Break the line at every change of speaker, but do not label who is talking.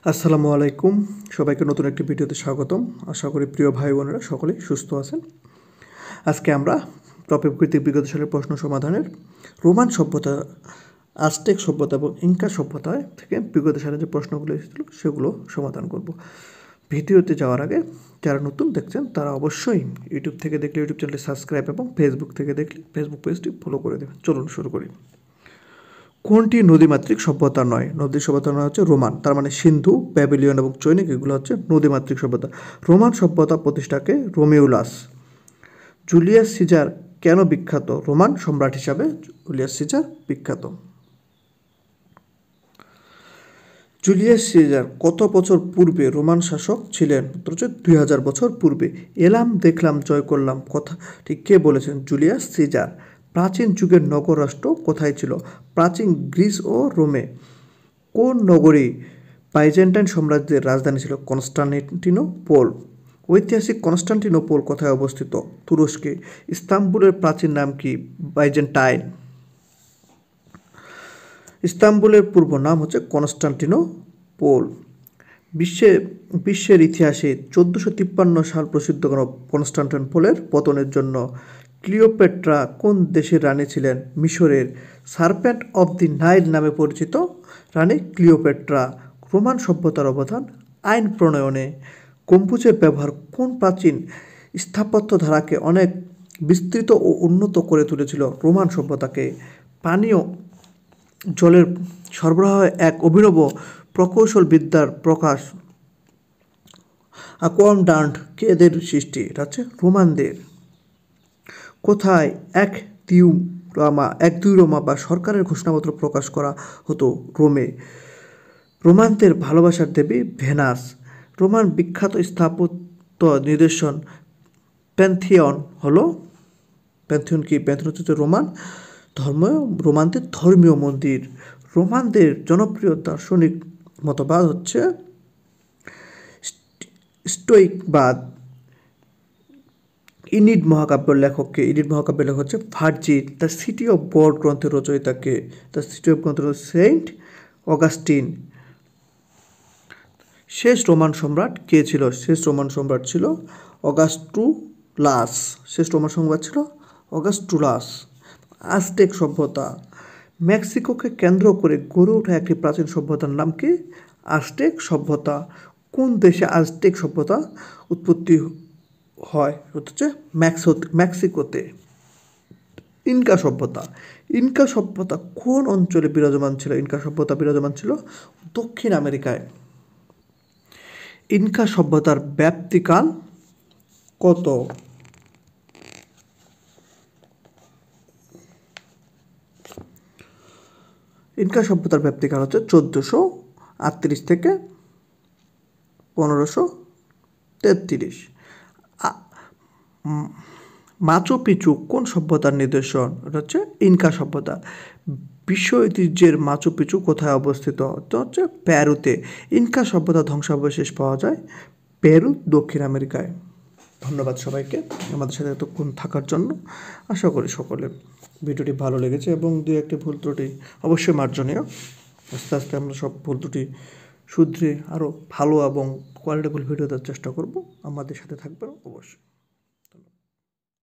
আসসালামু আলাইকুম, সবাইকে নতুন একটি ভিডিওতে স্বাগতম। আশা করি প্রিয় ভাই বোনেরা সকলেই সুস্থ আছেন। আজকে আমরা টপিক ভিত্তিক বিগত সালের প্রশ্ন সমাধানের রোমান সভ্যতা, আজটেক সভ্যতা এবং ইনকা সভ্যতায় থেকে বিগত সালে যে প্রশ্নগুলো এসেছিল সেগুলো সমাধান করব। ভিডিওতে যাওয়ার আগে যারা নতুন দেখছেন তারা অবশ্যই ইউটিউব থেকে দেখলে ইউটিউব চ্যানেলটি সাবস্ক্রাইব এবং ফেসবুক থেকে দেখলে ফেসবুক পেজটি ফলো করে দেবেন। চলুন শুরু করি। কোনটি নদীমাতৃক সভ্যতা নয়? নদী সভ্যতা নয় হচ্ছে রোমান, তার মানে সিন্ধু, ব্যাবিলিয়ন এবং চৈনিক, এগুলো হচ্ছে নদীমাতৃক সভ্যতা। রোমান সভ্যতা প্রতিষ্ঠাকে রোমিউলাস। জুলিয়াস সিজার কেন বিখ্যাত? রোমান সম্রাট হিসাবে জুলিয়াস সিজার বিখ্যাত। জুলিয়াস সিজার কত বছর পূর্বে রোমান শাসক ছিলেন? উত্তর হচ্ছে 2000 বছর পূর্বে। এলাম দেখলাম জয় করলাম কথাটি কে বলেছেন? Julius Caesar. প্রাচীন যুগের নগর রাষ্ট্র কোথায় ছিল? প্রাচীন গ্রিস ও রোমে। কোন নগরী বাইজেন্টাইন সাম্রাজ্যের রাজধানী ছিল? কনস্টান্টিনোপল। ঐতিহাসিক কনস্টান্টিনোপল কোথায় অবস্থিত? তুরস্কে। ইস্তাম্বুলের প্রাচীন নাম কি? বাইজেন্টাইন। ইস্তাম্বুলের পূর্ব নাম হচ্ছে কনস্টান্টিনোপল। বিশ্বের ইতিহাসে 1453 সাল প্রসিদ্ধ কনস্টান্টিনোপলের পতনের জন্য ক্লিওপেট্রা কোন দেশের রানী ছিলেন? মিশরের। সার্পেন্ট অব দি নাইল নামে পরিচিত রানী ক্লিওপেট্রা। রোমান সভ্যতার অবদান আইন প্রণয়নে। গম্বুজের ব্যবহার কোন প্রাচীন স্থাপত্য ধারাকে অনেক বিস্তৃত ও উন্নত করে তুলেছিল? রোমান সভ্যতাকে। পানীয় জলের সরবরাহ এক অভিনব প্রকৌশল বিদ্যার প্রকাশ। অ্যাকোয়াডাক্ট এদের সৃষ্টি? এটা হচ্ছে রোমানদের। কোথায় এক দুই রোমা বা সরকারের ঘোষণাপত্র প্রকাশ করা হতো? রোমে। রোমানদের ভালোবাসার দেবী ভেনাস। রোমান বিখ্যাত স্থাপত্য নিদর্শন প্যান্থিয়ন হলো। প্যান্থিয়ন কি? প্যান্থিয়ন হচ্ছে রোমানদের ধর্মীয় মন্দির। রোমানদের জনপ্রিয় দার্শনিক মতবাদ হচ্ছে স্টোইকবাদ। ইনিড মহাকাব্যের লেখককে? ইনিড মহাকাব্যের লেখক হচ্ছে Virgil. The city of god গ্রন্থের রচয়িতাকে? দ্য সিটি অফ গ্রন্থের সেন্ট অগাস্টিন। শেষ রোমান সম্রাট কে ছিল? শেষ রোমান সম্রাট ছিল অগাস্টুলাস। শেষ রোমান সম্রাট ছিল অগাস্টুলাস। আজটেক সভ্যতা। মেক্সিকোকে কেন্দ্র করে গড়ে ওঠা একটি প্রাচীন সভ্যতার নাম কি? আজটেক সভ্যতা। কোন দেশে আজটেক সভ্যতা উৎপত্তি হয়? হচ্ছে মেক্সিকোতে। ইনকা সভ্যতা। ইনকা সভ্যতা কোন অঞ্চলে বিরাজমান ছিল? ইনকা সভ্যতা বিরাজমান ছিল দক্ষিণ আমেরিকায়। ইনকা সভ্যতার ব্যাপ্তিকাল কত? ইনকা সভ্যতার ব্যাপ্তিকাল হচ্ছে 1438 থেকে 1533। মাচু পিচু কোন সভ্যতার নিদর্শন? এটা হচ্ছে ইনকা সভ্যতা। বিশ্ব ঐতিহ্যের মাচু পিচু কোথায় অবস্থিত? এটা হচ্ছে পেরুতে। ইনকা সভ্যতা ধ্বংসাবশেষ পাওয়া যায় পেরু, দক্ষিণ আমেরিকায়। ধন্যবাদ সবাইকে আমাদের সাথে এতক্ষণ থাকার জন্য। আশা করি সকলের ভিডিওটি ভালো লেগেছে এবং দু একটি ভুল ত্রুটি অবশ্যই মার্জনীয়। আস্তে আস্তে আমরা সব ভুল ত্রুটি শুধরে আরও ভালো এবং কোয়ালিটেবল ভিডিও দেওয়ার চেষ্টা করব। আমাদের সাথে থাকবেন অবশ্যই।